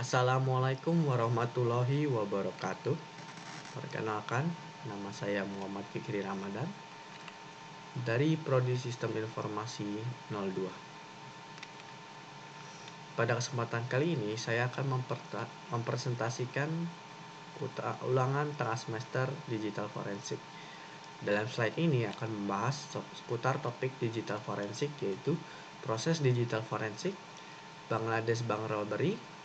Assalamualaikum warahmatullahi wabarakatuh. Perkenalkan, nama saya Muhammad Fikri Ramadan dari Prodi Sistem Informasi 02. Pada kesempatan kali ini saya akan mempresentasikan ulangan tengah semester digital forensik. Dalam slide ini akan membahas seputar topik digital forensik, yaitu proses digital forensik, Bangladesh Bank Robbery,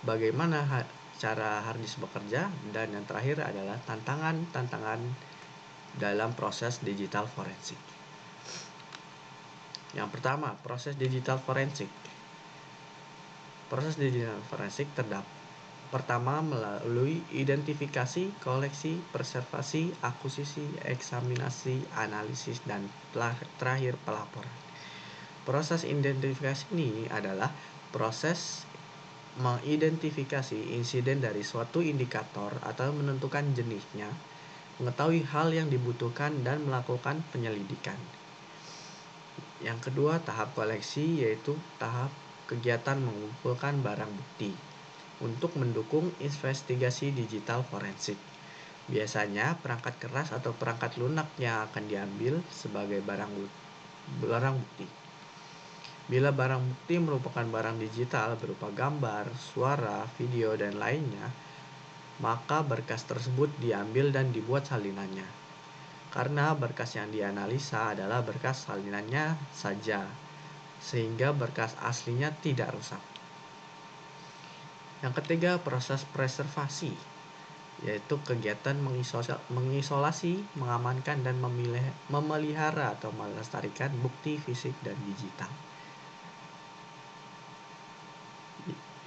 bagaimana cara harddisk bekerja, dan yang terakhir adalah tantangan dalam proses digital forensik. Yang pertama, proses digital forensik. Proses digital forensik pertama melalui identifikasi, koleksi, preservasi, akuisisi, eksaminasi, analisis, dan terakhir pelaporan. Proses identifikasi ini adalah proses mengidentifikasi insiden dari suatu indikator atau menentukan jenisnya, mengetahui hal yang dibutuhkan, dan melakukan penyelidikan. Yang kedua, tahap koleksi, yaitu tahap kegiatan mengumpulkan barang bukti untuk mendukung investigasi digital forensik. Biasanya perangkat keras atau perangkat lunak yang akan diambil sebagai barang bukti. Bila barang bukti merupakan barang digital berupa gambar, suara, video, dan lainnya, maka berkas tersebut diambil dan dibuat salinannya. Karena berkas yang dianalisa adalah berkas salinannya saja, sehingga berkas aslinya tidak rusak. Yang ketiga, proses preservasi, yaitu kegiatan mengisolasi, mengamankan, dan memelihara atau melestarikan bukti fisik dan digital.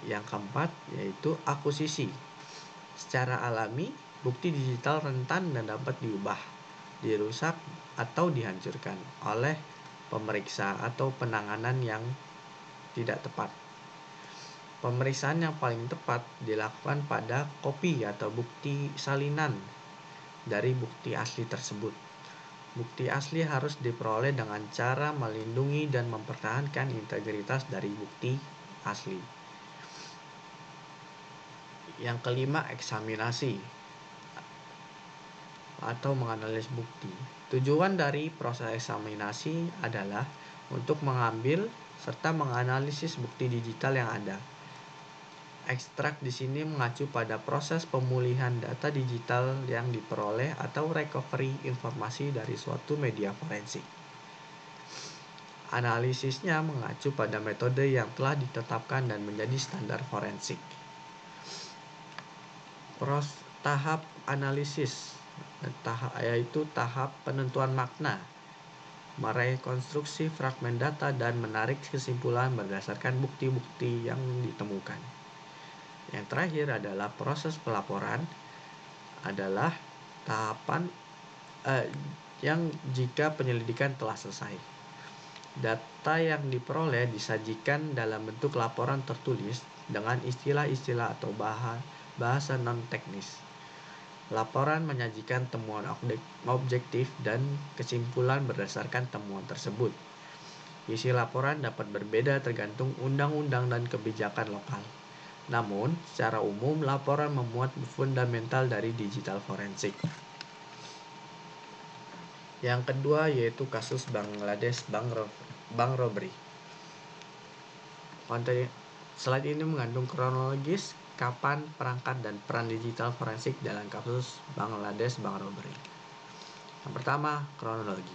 Yang keempat, yaitu akuisisi. Secara alami, bukti digital rentan dan dapat diubah, dirusak, atau dihancurkan oleh pemeriksa atau penanganan yang tidak tepat. Pemeriksaan yang paling tepat dilakukan pada kopi atau bukti salinan dari bukti asli tersebut. Bukti asli harus diperoleh dengan cara melindungi dan mempertahankan integritas dari bukti asli. Yang kelima, eksaminasi atau menganalisis bukti. Tujuan dari proses eksaminasi adalah untuk mengambil serta menganalisis bukti digital yang ada. Ekstrak di sini mengacu pada proses pemulihan data digital yang diperoleh atau recovery informasi dari suatu media forensik. Analisisnya mengacu pada metode yang telah ditetapkan dan menjadi standar forensik. Tahap analisis yaitu tahap penentuan makna, merekonstruksi fragmen data, dan menarik kesimpulan berdasarkan bukti-bukti yang ditemukan. Yang terakhir adalah proses pelaporan, adalah tahapan yang jika penyelidikan telah selesai. Data yang diperoleh disajikan dalam bentuk laporan tertulis dengan istilah-istilah atau bahasa non-teknis. Laporan menyajikan temuan objektif dan kesimpulan berdasarkan temuan tersebut. Isi laporan dapat berbeda tergantung undang-undang dan kebijakan lokal. Namun, secara umum, laporan memuat fundamental dari digital forensik. Yang kedua, yaitu kasus Bangladesh Bank Robbery. Slide ini mengandung kronologis kapan, perangkat, dan peran digital forensik dalam kasus Bangladesh Bank Robbery. Yang pertama, kronologi.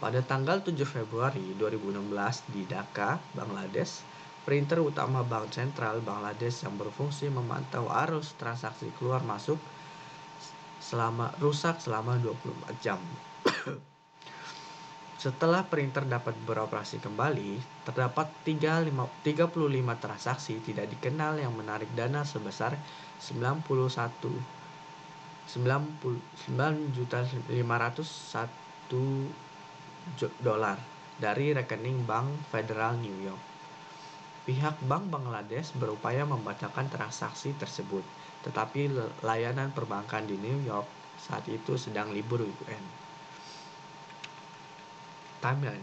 Pada tanggal 7 Februari 2016 di Dhaka, Bangladesh, printer utama Bank Sentral Bangladesh yang berfungsi memantau arus transaksi keluar masuk rusak selama 24 jam. Setelah printer dapat beroperasi kembali, terdapat 35 transaksi tidak dikenal yang menarik dana sebesar $99.501 dari rekening Bank Federal New York. Pihak Bank Bangladesh berupaya membatalkan transaksi tersebut, tetapi layanan perbankan di New York saat itu sedang libur weekend. Timeline.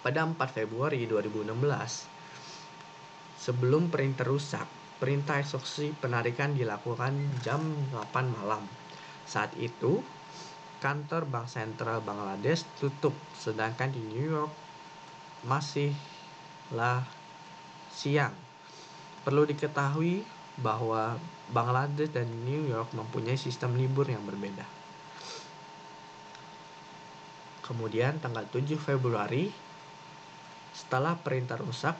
Pada 4 Februari 2016, sebelum printer rusak, perintah eksekusi penarikan dilakukan jam 8 malam. Saat itu, kantor Bank Sentral Bangladesh tutup, sedangkan di New York masihlah siang. Perlu diketahui bahwa Bangladesh dan New York mempunyai sistem libur yang berbeda. Kemudian tanggal 7 Februari, setelah printer rusak,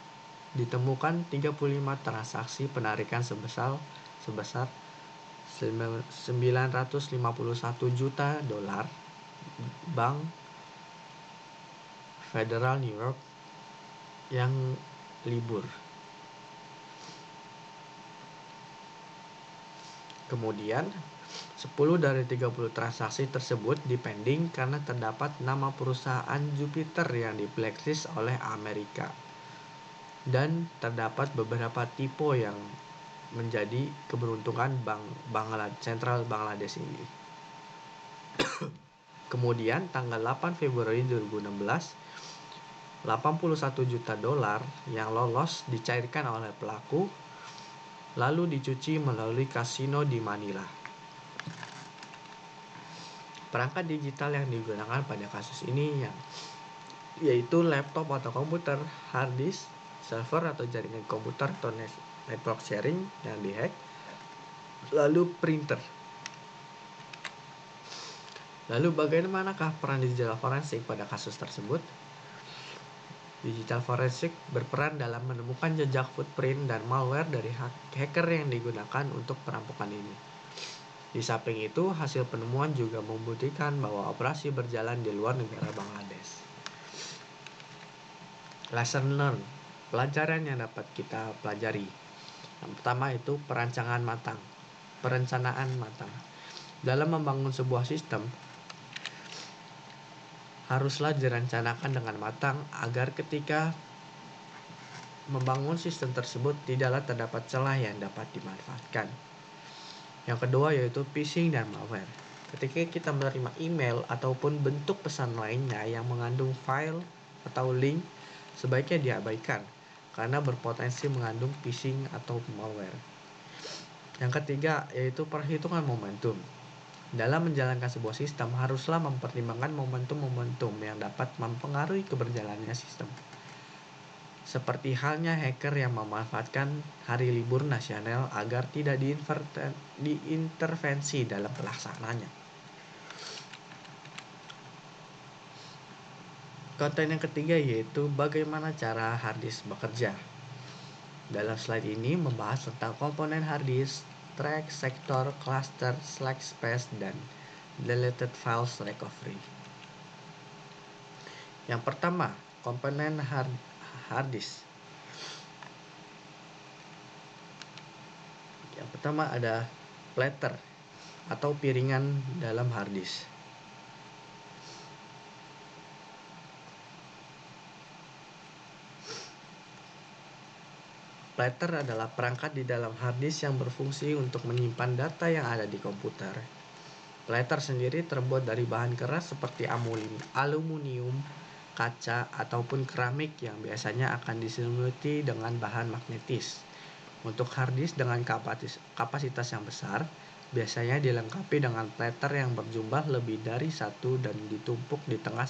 ditemukan 35 transaksi penarikan sebesar $951 juta Bank Federal New York yang libur. Kemudian 10 dari 30 transaksi tersebut dipending karena terdapat nama perusahaan Jupiter yang di blacklist oleh Amerika, dan terdapat beberapa tipe yang menjadi keberuntungan Bank Sentral Bangladesh ini. Kemudian tanggal 8 Februari 2016, $81 juta yang lolos dicairkan oleh pelaku, lalu dicuci melalui kasino di Manila. Perangkat digital yang digunakan pada kasus ini yaitu laptop atau komputer, hard disk, server atau jaringan komputer atau network sharing yang dihack, lalu printer. Lalu bagaimanakah peran digital forensik pada kasus tersebut? Digital forensik berperan dalam menemukan jejak footprint dan malware dari hacker yang digunakan untuk perampokan ini. Di samping itu, hasil penemuan juga membuktikan bahwa operasi berjalan di luar negara Bangladesh. Lesson learned, pelajaran yang dapat kita pelajari. Yang pertama itu perencanaan matang. Dalam membangun sebuah sistem, haruslah direncanakan dengan matang agar ketika membangun sistem tersebut tidaklah terdapat celah yang dapat dimanfaatkan. Yang kedua yaitu phishing dan malware. Ketika kita menerima email ataupun bentuk pesan lainnya yang mengandung file atau link, sebaiknya diabaikan karena berpotensi mengandung phishing atau malware. Yang ketiga yaitu perhitungan momentum. Dalam menjalankan sebuah sistem, haruslah mempertimbangkan momentum-momentum yang dapat mempengaruhi keberjalanannya sistem. Seperti halnya hacker yang memanfaatkan hari libur nasional agar tidak diintervensi dalam pelaksanaannya. Konten yang ketiga yaitu bagaimana cara hard disk bekerja. Dalam slide ini membahas tentang komponen hard disk, track, sektor, cluster, slack space, dan deleted files recovery. Yang pertama, komponen hard disk. Yang pertama ada platter atau piringan dalam hard disk. Platter adalah perangkat di dalam hard disk yang berfungsi untuk menyimpan data yang ada di komputer. Platter sendiri terbuat dari bahan keras seperti aluminium, kaca, ataupun keramik yang biasanya akan diselimuti dengan bahan magnetis. Untuk hard disk dengan kapasitas yang besar, biasanya dilengkapi dengan platter yang berjumlah lebih dari satu dan ditumpuk di tengah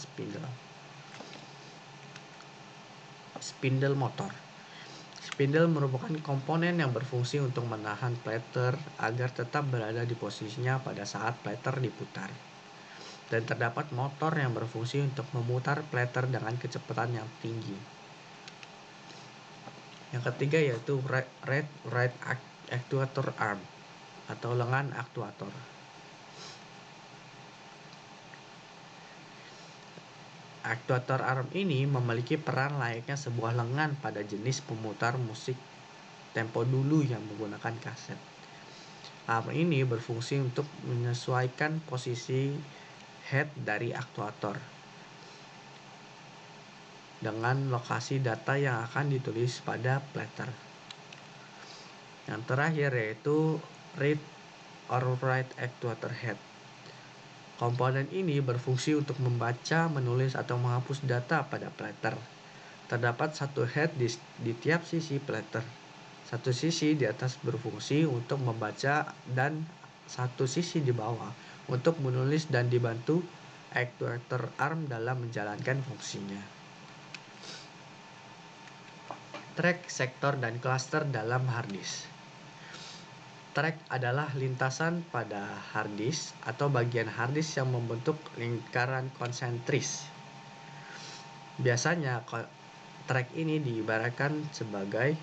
spindle motor. Spindle merupakan komponen yang berfungsi untuk menahan platter agar tetap berada di posisinya pada saat platter diputar. Dan terdapat motor yang berfungsi untuk memutar platter dengan kecepatan yang tinggi. Yang ketiga yaitu read-write actuator arm atau lengan aktuator. Aktuator arm ini memiliki peran layaknya sebuah lengan pada jenis pemutar musik tempo dulu yang menggunakan kaset. Arm ini berfungsi untuk menyesuaikan posisi head dari aktuator dengan lokasi data yang akan ditulis pada platter. Yang terakhir yaitu read or write actuator head. Komponen ini berfungsi untuk membaca, menulis, atau menghapus data pada platter. Terdapat satu head di tiap sisi platter. Satu sisi di atas berfungsi untuk membaca dan satu sisi di bawah untuk menulis dan dibantu actuator ARM dalam menjalankan fungsinya. Track, sektor, dan cluster dalam harddisk. Track adalah lintasan pada harddisk atau bagian harddisk yang membentuk lingkaran konsentris. Biasanya track ini diibaratkan sebagai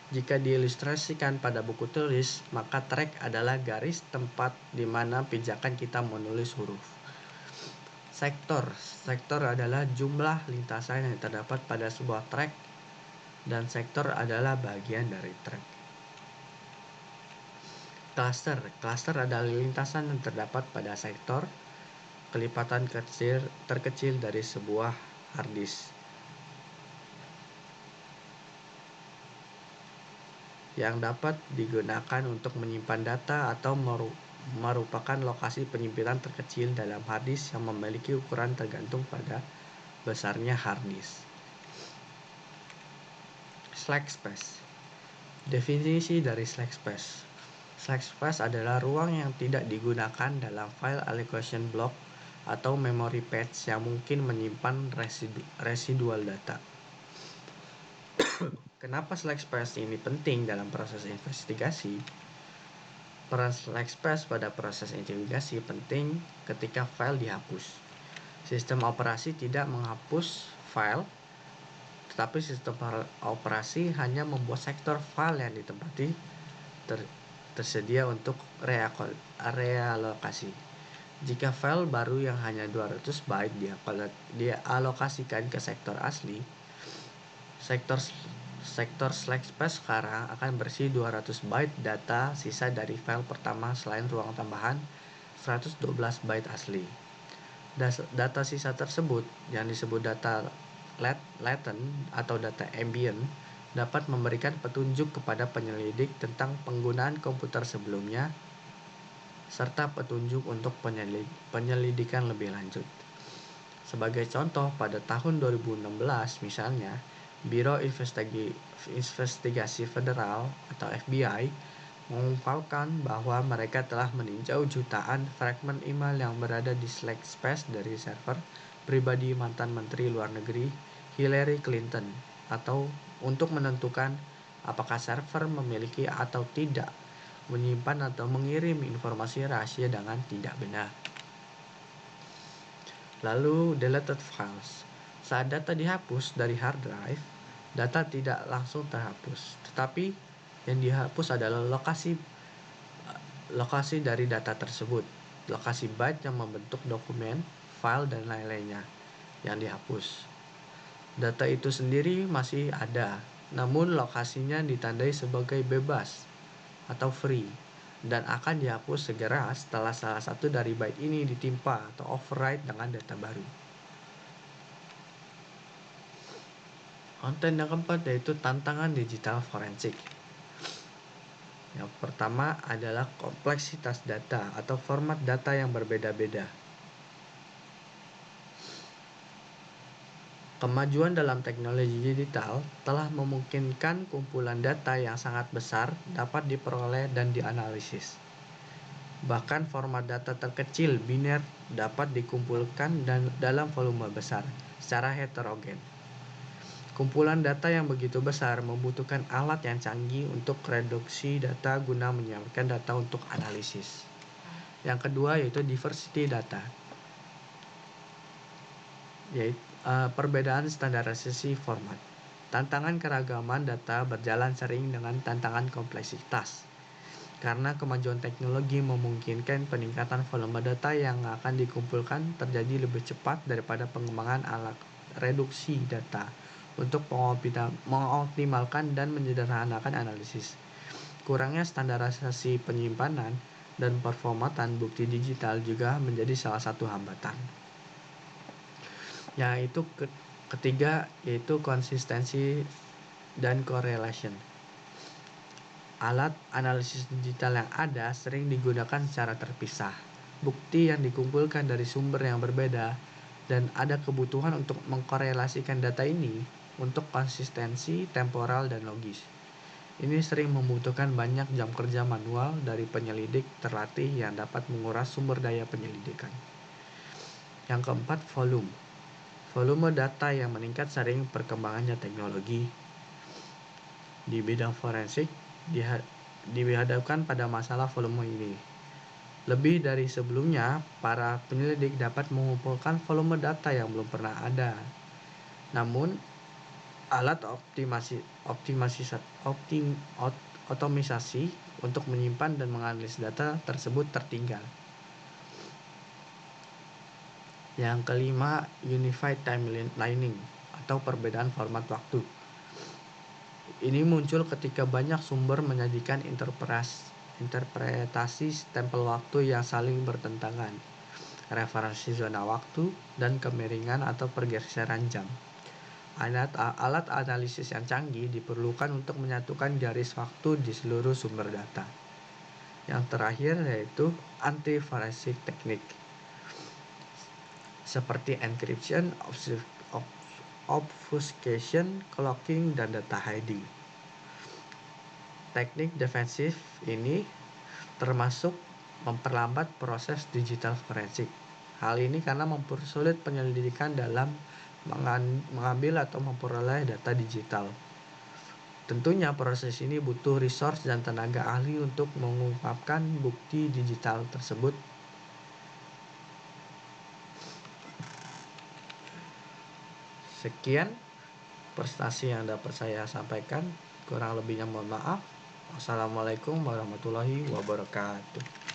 jika diilustrasikan pada buku tulis, maka track adalah garis tempat di mana pijakan kita menulis huruf. Sektor adalah jumlah lintasan yang terdapat pada sebuah track, dan sektor adalah bagian dari track. Cluster adalah lintasan yang terdapat pada sektor, kelipatan terkecil dari sebuah harddisk, yang dapat digunakan untuk menyimpan data atau merupakan lokasi penyimpanan terkecil dalam harddisk yang memiliki ukuran tergantung pada besarnya harddisk. Slack space. Definisi dari slack space. Slack space adalah ruang yang tidak digunakan dalam file allocation block atau memory patch yang mungkin menyimpan residual data. Kenapa slack space ini penting dalam proses investigasi? Peran slack space pada proses investigasi penting ketika file dihapus. Sistem operasi tidak menghapus file, tetapi sistem operasi hanya membuat sektor file yang ditempati tersedia untuk realokasi. Jika file baru yang hanya 200 byte dialokasikan ke sektor asli, sektor slack space sekarang akan berisi 200 byte data sisa dari file pertama selain ruang tambahan 112 byte asli. Data sisa tersebut, yang disebut data latent atau data ambient, dapat memberikan petunjuk kepada penyelidik tentang penggunaan komputer sebelumnya, serta petunjuk untuk penyelidikan lebih lanjut. Sebagai contoh, pada tahun 2016 misalnya, Biro Investigasi Federal atau FBI mengungkapkan bahwa mereka telah meninjau jutaan fragmen email yang berada di slack space dari server pribadi mantan Menteri Luar Negeri Hillary Clinton, atau untuk menentukan apakah server memiliki atau tidak menyimpan atau mengirim informasi rahasia dengan tidak benar. Lalu deleted files. Saat data dihapus dari hard drive, data tidak langsung terhapus, tetapi yang dihapus adalah lokasi dari data tersebut, lokasi byte yang membentuk dokumen, file, dan lain-lainnya yang dihapus. Data itu sendiri masih ada, namun lokasinya ditandai sebagai bebas atau free, dan akan dihapus segera setelah salah satu dari byte ini ditimpa atau overwrite dengan data baru. Konten yang keempat yaitu tantangan digital forensik. Yang pertama adalah kompleksitas data atau format data yang berbeda-beda. Kemajuan dalam teknologi digital telah memungkinkan kumpulan data yang sangat besar dapat diperoleh dan dianalisis. Bahkan format data terkecil biner dapat dikumpulkan dalam volume besar secara heterogen. Kumpulan data yang begitu besar membutuhkan alat yang canggih untuk reduksi data guna menyiapkan data untuk analisis. Yang kedua yaitu diversity data, yaitu perbedaan standarisasi format. Tantangan keragaman data berjalan sering dengan tantangan kompleksitas. Karena kemajuan teknologi memungkinkan peningkatan volume data yang akan dikumpulkan terjadi lebih cepat daripada pengembangan alat reduksi data untuk mengoptimalkan dan menyederhanakan analisis. Kurangnya standarisasi penyimpanan dan performatan bukti digital juga menjadi salah satu hambatan. Yaitu ketiga yaitu konsistensi dan correlation. Alat analisis digital yang ada sering digunakan secara terpisah. Bukti yang dikumpulkan dari sumber yang berbeda dan ada kebutuhan untuk mengkorelasikan data ini untuk konsistensi, temporal, dan logis. Ini sering membutuhkan banyak jam kerja manual dari penyelidik terlatih yang dapat menguras sumber daya penyelidikan. Yang keempat, volume. Volume data yang meningkat sering perkembangannya teknologi di bidang forensik dihadapkan pada masalah volume ini. Lebih dari sebelumnya, para penyelidik dapat mengumpulkan volume data yang belum pernah ada. Namun, alat otomisasi untuk menyimpan dan menganalisis data tersebut tertinggal. Yang kelima, Unified Timelining atau perbedaan format waktu. Ini muncul ketika banyak sumber menyajikan interpretasi stempel waktu yang saling bertentangan, referensi zona waktu, dan kemiringan atau pergeseran jam. Alat analisis yang canggih diperlukan untuk menyatukan garis waktu di seluruh sumber data. Yang terakhir yaitu anti-forensic technique, seperti encryption, obfuscation, cloaking, dan data hiding. Teknik defensif ini termasuk memperlambat proses digital forensik. Hal ini karena mempersulit penyelidikan dalam mengambil atau memperoleh data digital. Tentunya proses ini butuh resource dan tenaga ahli untuk mengungkapkan bukti digital tersebut. Sekian prestasi yang dapat saya sampaikan. Kurang lebihnya mohon maaf. Wassalamualaikum warahmatullahi wabarakatuh.